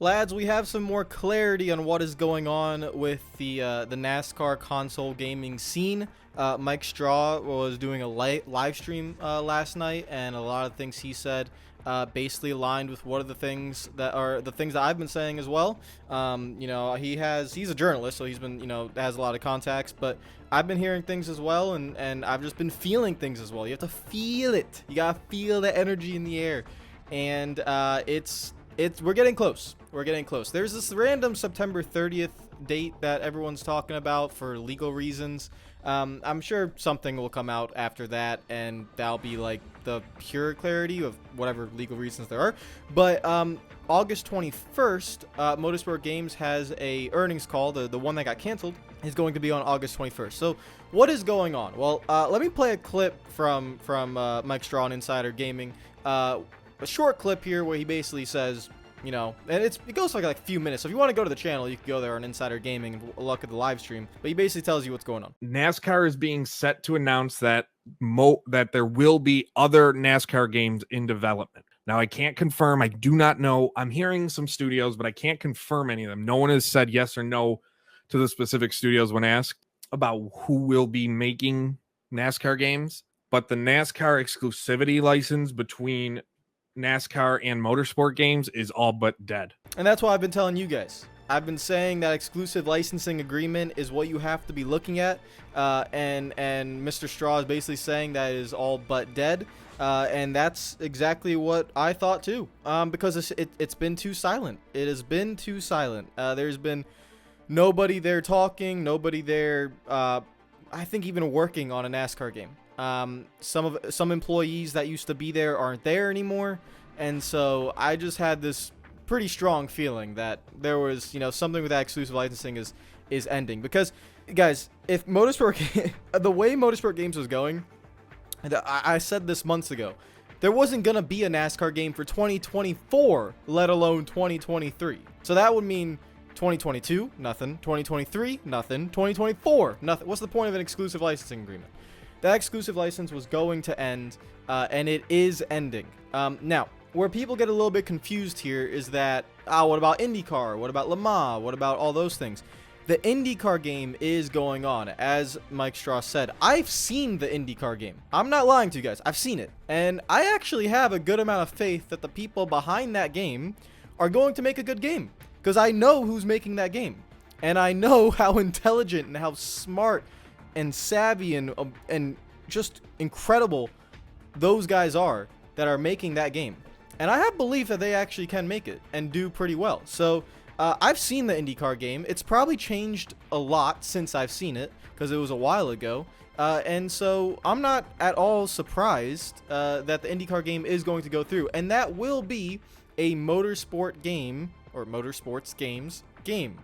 Lads, we have some more clarity on what is going on with the NASCAR console gaming scene. Mike Straw was doing a live stream last night, and a lot of things he said basically aligned with what are the things that I've been saying as well. He's a journalist, so he's been has a lot of contacts, but I've been hearing things as well, and I've just been feeling things as well. You have to feel it. You gotta feel the energy in the air, and we're getting close. We're getting close. There's this random September 30th date that everyone's talking about for legal reasons. I'm sure something will come out after that, and that'll be like the pure clarity of whatever legal reasons there are. But August 21st, Motorsport Games has a earnings call. The one that got canceled is going to be on August 21st. So what is going on? Well, let me play a clip from Mike Straw on Insider Gaming. A short clip here where he basically says, and it goes for like a few minutes. So if you want to go to the channel, you can go there on Insider Gaming and look at the live stream. But he basically tells you what's going on. NASCAR is being set to announce that that there will be other NASCAR games in development. Now, I can't confirm. I do not know. I'm hearing some studios, but I can't confirm any of them. No one has said yes or no to the specific studios when asked about who will be making NASCAR games. But the NASCAR exclusivity license between NASCAR and Motorsport Games is all but dead. And that's why I've been telling you guys. I've been saying that exclusive licensing agreement is what you have to be looking at, and Mr. Straw is basically saying that is all but dead, and that's exactly what I thought too, because it's been too silent. It has been too silent. There's been nobody there talking, nobody there, I think even working on a NASCAR game. Some employees that used to be there aren't there anymore, and so I just had this pretty strong feeling that there was something with that exclusive licensing is ending. Because guys, if Motorsport the way Motorsport Games was going, I said this months ago, there wasn't gonna be a NASCAR game for 2024, let alone 2023. So that would mean 2022 nothing, 2023 nothing, 2024 nothing. What's the point of an exclusive licensing agreement? That exclusive license was going to end, and it is ending. Now, where people get a little bit confused here is that, what about IndyCar? What about Le Mans? What about all those things? The IndyCar game is going on, as Mike Straw said. I've seen the IndyCar game. I'm not lying to you guys. I've seen it. And I actually have a good amount of faith that the people behind that game are going to make a good game. Because I know who's making that game. And I know how intelligent and how smart and savvy and just incredible those guys are that are making that game. And I have belief that they actually can make it and do pretty well. So I've seen the IndyCar game. It's probably changed a lot since I've seen it, because it was a while ago. And so I'm not at all surprised that the IndyCar game is going to go through. And that will be a motorsport game, or motorsports games game.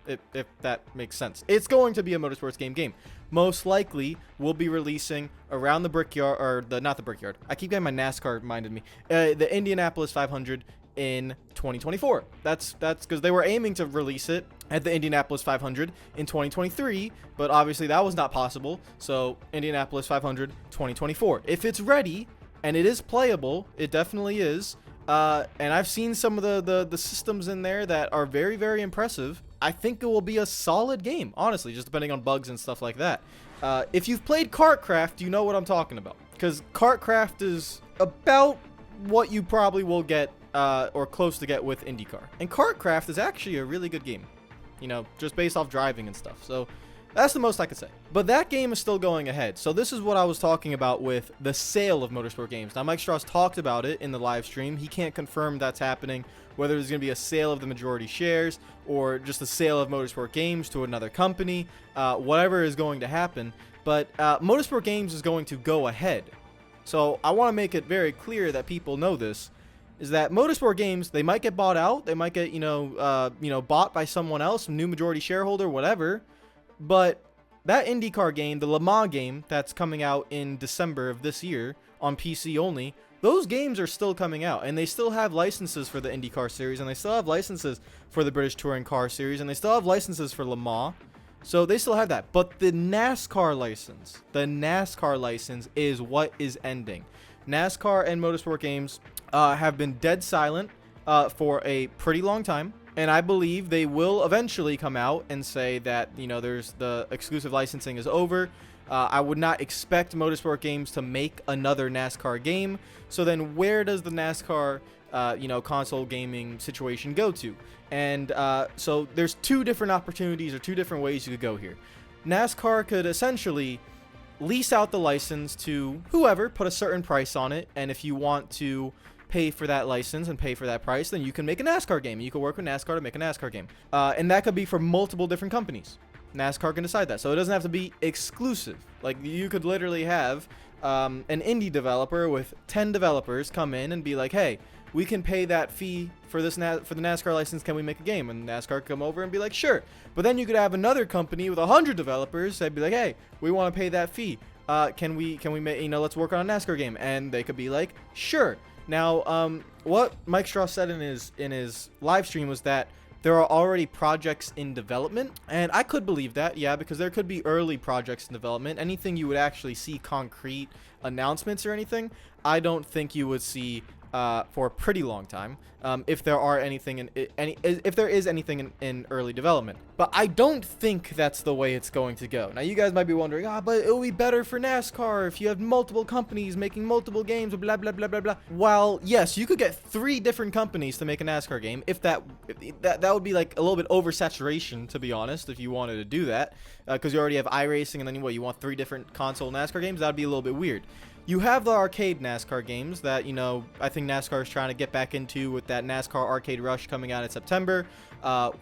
If that makes sense. It's going to be a motorsports game. Most likely will be releasing around the Brickyard, or not the Brickyard. I keep getting my NASCAR reminded me. The Indianapolis 500 in 2024. That's because they were aiming to release it at the Indianapolis 500 in 2023, but obviously that was not possible. So Indianapolis 500 2024. If it's ready and it is playable, it definitely is. And I've seen some of the systems in there that are very, very impressive. I think it will be a solid game, honestly, just depending on bugs and stuff like that. If you've played Kartcraft, you know what I'm talking about, because Kartcraft is about what you probably will get, or close to get, with IndyCar. And Kartcraft is actually a really good game, just based off driving and stuff. So that's the most I could say. But that game is still going ahead. So this is what I was talking about with the sale of Motorsport Games. Now, Mike Strauss talked about it in the live stream. He can't confirm that's happening, whether there's going to be a sale of the majority shares or just a sale of Motorsport Games to another company, whatever is going to happen. But Motorsport Games is going to go ahead. So I want to make it very clear that people know this, is that Motorsport Games, they might get bought out. They might get, bought by someone else, new majority shareholder, whatever. But that IndyCar game, the Le Mans game that's coming out in December of this year on PC only, those games are still coming out, and they still have licenses for the IndyCar series, and they still have licenses for the British Touring Car series, and they still have licenses for Le Mans. So they still have that. But the NASCAR license is what is ending. NASCAR and Motorsport Games have been dead silent for a pretty long time. And I believe they will eventually come out and say that, there's the exclusive licensing is over. I would not expect Motorsport Games to make another NASCAR game. So then where does the NASCAR, console gaming situation go to? And so there's two different opportunities or two different ways you could go here. NASCAR could essentially lease out the license to whoever, put a certain price on it, and if you want to pay for that license and pay for that price, then you can make a NASCAR game. You can work with NASCAR to make a NASCAR game. And that could be for multiple different companies. NASCAR can decide that. So it doesn't have to be exclusive. Like, you could literally have an indie developer with 10 developers come in and be like, hey, we can pay that fee for this for the NASCAR license. Can we make a game? And NASCAR could come over and be like, sure. But then you could have another company with 100 developers that'd be like, hey, we want to pay that fee. Can we make, let's work on a NASCAR game? And they could be like, sure. Now, what Mike Straw said in his live stream was that there are already projects in development, and I could believe that, yeah, because there could be early projects in development. Anything you would actually see concrete announcements or anything, I don't think you would see for a pretty long time, if there are anything if there is anything in early development. But I don't think that's the way it's going to go. Now, you guys might be wondering, but it will be better for NASCAR if you have multiple companies making multiple games, blah blah blah blah blah. While yes, you could get 3 different companies to make a NASCAR game, if that would be like a little bit oversaturation, to be honest, if you wanted to do that, because you already have iRacing, and then you want 3 different console NASCAR games. That'd be a little bit weird. You have the arcade NASCAR games that, I think NASCAR is trying to get back into with that NASCAR Arcade Rush coming out in September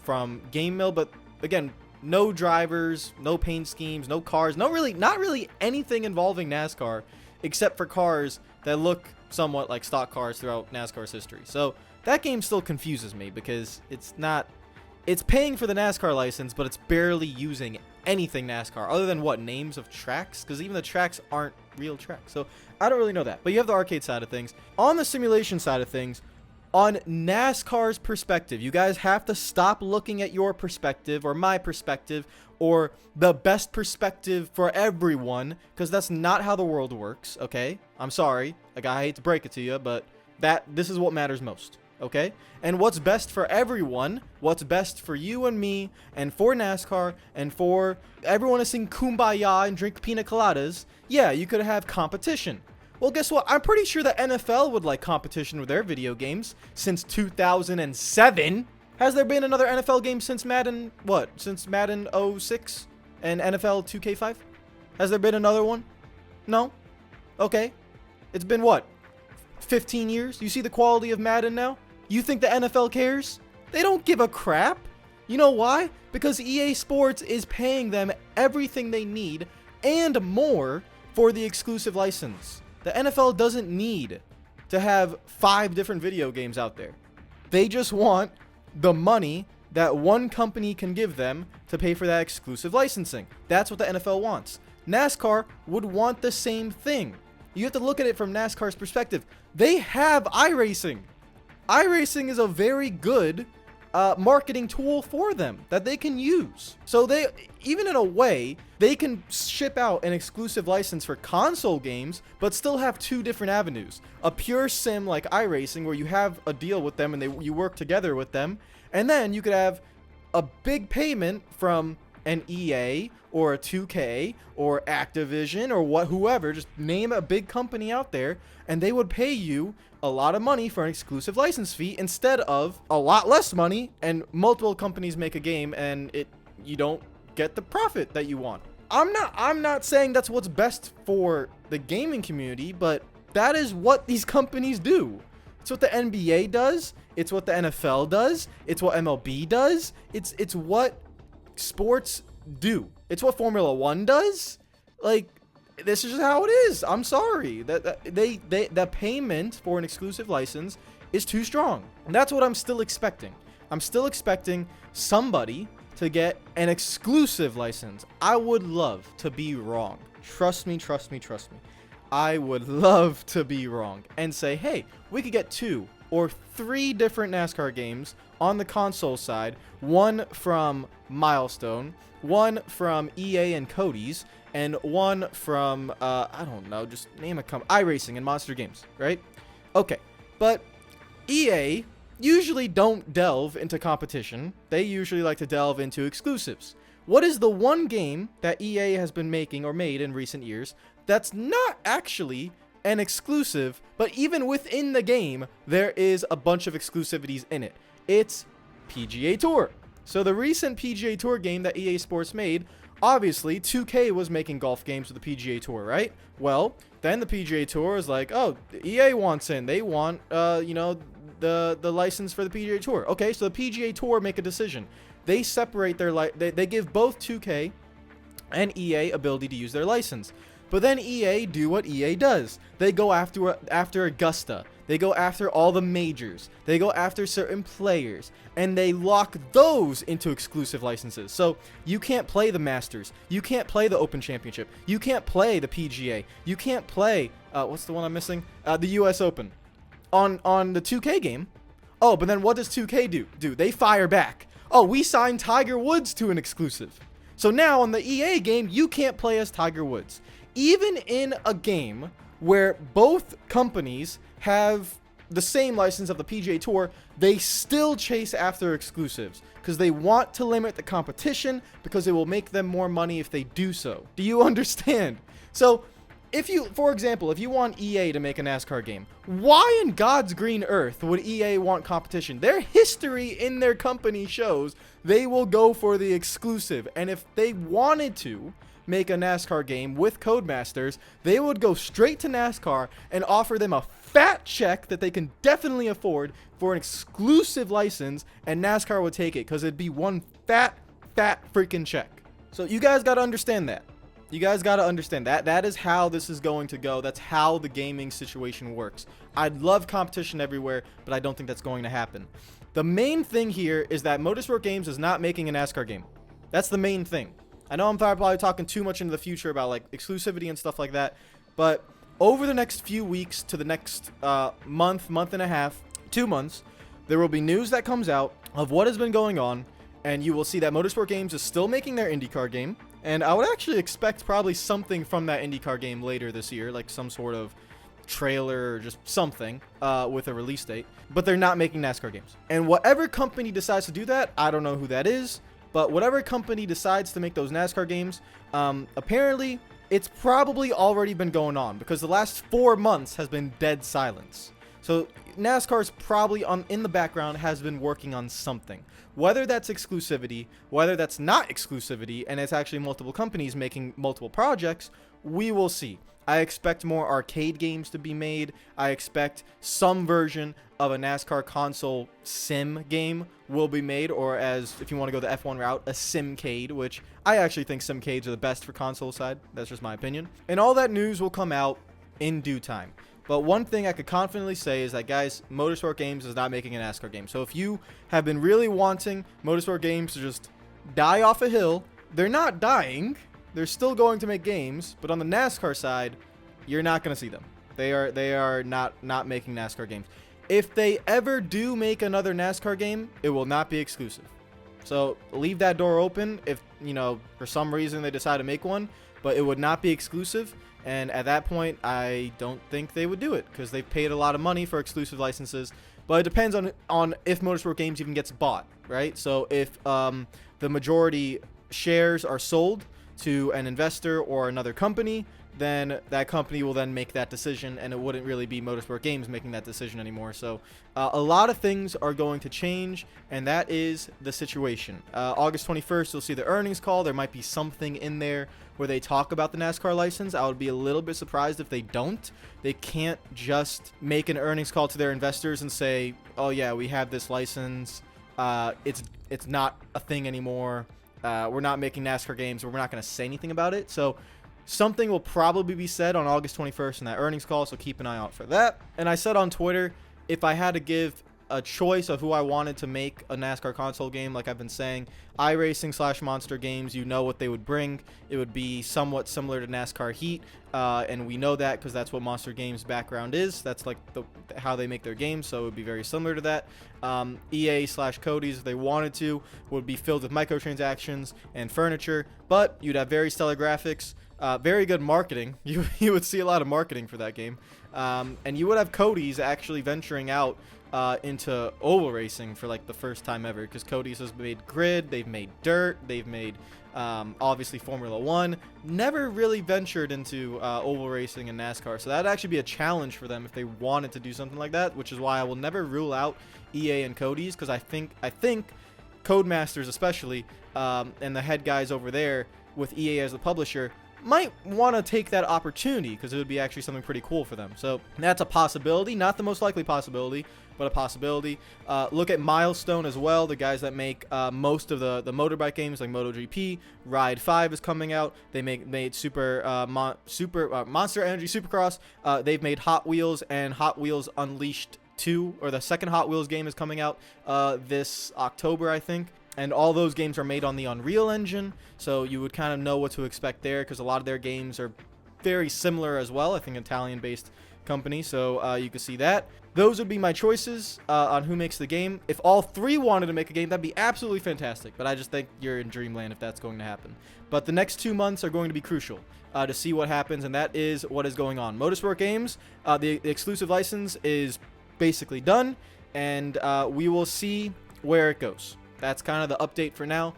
from Game Mill. But again, no drivers, no paint schemes, no cars, not really anything involving NASCAR except for cars that look somewhat like stock cars throughout NASCAR's history. So that game still confuses me because it's paying for the NASCAR license, but it's barely using anything NASCAR other than names of tracks, because even the tracks aren't real tracks. So I don't really know that. But you have the arcade side of things. On the simulation side of things, on NASCAR's perspective, you guys have to stop looking at your perspective or my perspective or the best perspective for everyone, because that's not how the world works, okay? I'm sorry. Like, I hate to break it to you, but this is what matters most. Okay? And what's best for everyone, what's best for you and me, and for NASCAR, and for everyone to sing Kumbaya and drink pina coladas, yeah, you could have competition. Well, guess what? I'm pretty sure the NFL would like competition with their video games since 2007. Has there been another NFL game since Madden, since Madden 06 and NFL 2K5? Has there been another one? No? Okay. It's been 15 years? You see the quality of Madden now? You think the NFL cares? They don't give a crap. You know why? Because EA Sports is paying them everything they need and more for the exclusive license. The NFL doesn't need to have 5 different video games out there. They just want the money that one company can give them to pay for that exclusive licensing. That's what the NFL wants. NASCAR would want the same thing. You have to look at it from NASCAR's perspective. They have iRacing. iRacing is a very good marketing tool for them that they can use. So they, even in a way, they can ship out an exclusive license for console games, but still have 2 different avenues. A pure sim like iRacing, where you have a deal with them and you work together with them. And then you could have a big payment from an EA or a 2K or Activision or whoever, just name a big company out there, and they would pay you a lot of money for an exclusive license fee instead of a lot less money and multiple companies make a game and you don't get the profit that you want. I'm not saying that's what's best for the gaming community, but that is what these companies do. It's what the NBA does, it's what the NFL does, it's what MLB does, it's what sports do. It's what Formula 1 does. Like, this is just how it is. I'm sorry. The payment for an exclusive license is too strong. And that's what I'm still expecting. I'm still expecting somebody to get an exclusive license. I would love to be wrong. Trust me. I would love to be wrong and say, hey, we could get 2 or 3 different NASCAR games on the console side. One from Milestone, one from EA and Cody's, and one from, I don't know, just name a company, iRacing and Monster Games, right? Okay, but EA usually don't delve into competition. They usually like to delve into exclusives. What is the one game that EA has been making or made in recent years that's not actually an exclusive, but even within the game, there is a bunch of exclusivities in it? It's PGA Tour. So the recent PGA Tour game that EA Sports made, obviously 2K was making golf games with the PGA Tour, right? Well, then the PGA Tour is like, oh, EA wants in. They want, the license for the PGA Tour. Okay, so the PGA Tour make a decision. They separate their they give both 2K and EA ability to use their license. But then EA do what EA does. They go after Augusta. They go after all the majors. They go after certain players, and they lock those into exclusive licenses. So you can't play the Masters. You can't play the Open Championship. You can't play the PGA. You can't play what's the one I'm missing? The US Open on the 2K game. Oh, but then what does 2K do? They fire back. Oh, we signed Tiger Woods to an exclusive. So now on the EA game, you can't play as Tiger Woods. Even in a game where both companies have the same license of the PGA Tour, they still chase after exclusives because they want to limit the competition, because it will make them more money if they do so. Do you understand? So if you, for example, if you want EA to make a NASCAR game, why in God's green earth would EA want competition? Their history in their company shows they will go for the exclusive. And if they wanted to make a NASCAR game with Codemasters, they would go straight to NASCAR and offer them a fat check that they can definitely afford for an exclusive license, and NASCAR would take it because it'd be one fat freaking check. So you guys got to understand that. You guys got to understand that. That is how this is going to go. That's how the gaming situation works. I'd love competition everywhere, but I don't think that's going to happen. The main thing here is that Motorsport Games is not making a NASCAR game. That's the main thing. I know I'm probably talking too much into the future about like exclusivity and stuff like that, but over the next few weeks to the next month and a half, 2 months, there will be news that comes out of what has been going on, and you will see that Motorsport Games is still making their IndyCar game, and I would actually expect probably something from that IndyCar game later this year, like some sort of trailer or just something with a release date, but they're not making NASCAR games. And whatever company decides to do that, I don't know who that is, but whatever company decides to make those NASCAR games, apparently it's probably already been going on, because the last 4 months has been dead silence. So NASCAR's probably in the background has been working on something. Whether that's exclusivity, whether that's not exclusivity, and it's actually multiple companies making multiple projects, we will see. I expect more arcade games to be made. I expect some version of a NASCAR console sim game will be made, or as, if you want to go the F1 route, a simcade, which I actually think simcades are the best for console side. That's just my opinion. And all that news will come out in due time. But one thing I could confidently say is that, guys, Motorsport Games is not making a NASCAR game. So if you have been really wanting Motorsport Games to just die off a hill, they're not dying. They're still going to make games, but on the NASCAR side, you're not going to see them. They are not making NASCAR games. If they ever do make another NASCAR game, it will not be exclusive. So leave that door open if, for some reason they decide to make one, but it would not be exclusive. And at that point, I don't think they would do it, because they've paid a lot of money for exclusive licenses. But it depends on if Motorsport Games even gets bought, right? So if the majority shares are sold to an investor or another company, then that company will then make that decision, and it wouldn't really be Motorsport Games making that decision anymore. So a lot of things are going to change, and that is the situation. August 21st, you'll see the earnings call. There might be something in there where they talk about the NASCAR license. I would be a little bit surprised if they don't. They can't just make an earnings call to their investors and say, oh yeah, we have this license. It's not a thing anymore. We're not making NASCAR games, or we're not going to say anything about it. So something will probably be said on August 21st in that earnings call, so keep an eye out for that. And I said on Twitter, if I had to give a choice of who I wanted to make a NASCAR console game, like I've been saying, iRacing / Monster Games, you know what they would bring. It would be somewhat similar to NASCAR Heat, and we know that because that's what Monster Games' background is. That's like how they make their games, so it would be very similar to that. EA / Cody's, if they wanted to, would be filled with microtransactions and furniture, but you'd have very stellar graphics, very good marketing. You would see a lot of marketing for that game. And you would have Cody's actually venturing out into oval racing for like the first time ever, because Cody's has made grid, they've made dirt, they've made obviously Formula One, never really ventured into oval racing and NASCAR. So that'd actually be a challenge for them if they wanted to do something like that, which is why I will never rule out EA and Cody's, because I think Codemasters especially, and the head guys over there with EA as the publisher, might want to take that opportunity, because it would be actually something pretty cool for them. So that's a possibility, not the most likely possibility, but a possibility. Look at Milestone as well, the guys that make most of the motorbike games like MotoGP. Ride 5 is coming out. They made Monster Energy Supercross. They've made Hot Wheels and Hot Wheels Unleashed 2, or the second Hot Wheels game is coming out this October, I think. And all those games are made on the Unreal Engine, so you would kind of know what to expect there, because a lot of their games are very similar as well. I think Italian-based company, so you can see that. Those would be my choices on who makes the game. If all three wanted to make a game, that'd be absolutely fantastic, but I just think you're in dreamland if that's going to happen. But the next 2 months are going to be crucial to see what happens, and that is what is going on. Motorsport Games, the exclusive license is basically done, and we will see where it goes. That's kind of the update for now.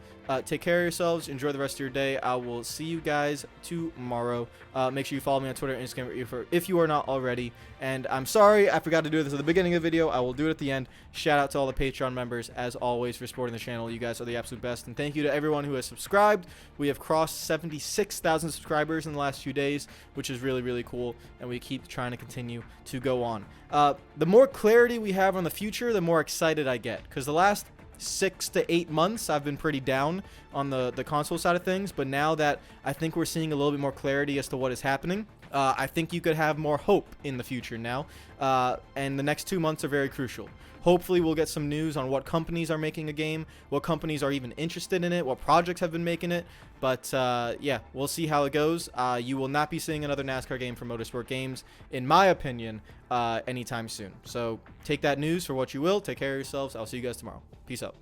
Take care of yourselves. Enjoy the rest of your day. I will see you guys tomorrow. Make sure you follow me on Twitter and Instagram if you are not already. And I'm sorry I forgot to do this at the beginning of the video. I will do it at the end. Shout out to all the Patreon members, as always, for supporting the channel. You guys are the absolute best. And thank you to everyone who has subscribed. We have crossed 76,000 subscribers in the last few days, which is really, really cool. And we keep trying to continue to go on. The more clarity we have on the future, the more excited I get. Because the last 6 to 8 months I've been pretty down on the console side of things, but now that I think we're seeing a little bit more clarity as to what is happening, I think you could have more hope in the future now, and the next 2 months are very crucial. Hopefully we'll get some news on what companies are making a game, what companies are even interested in it, what projects have been making it, but yeah, we'll see how it goes. You will not be seeing another NASCAR game from Motorsport Games, in my opinion, anytime soon. So take that news for what you will. Take care of yourselves. I'll see you guys tomorrow. Peace out.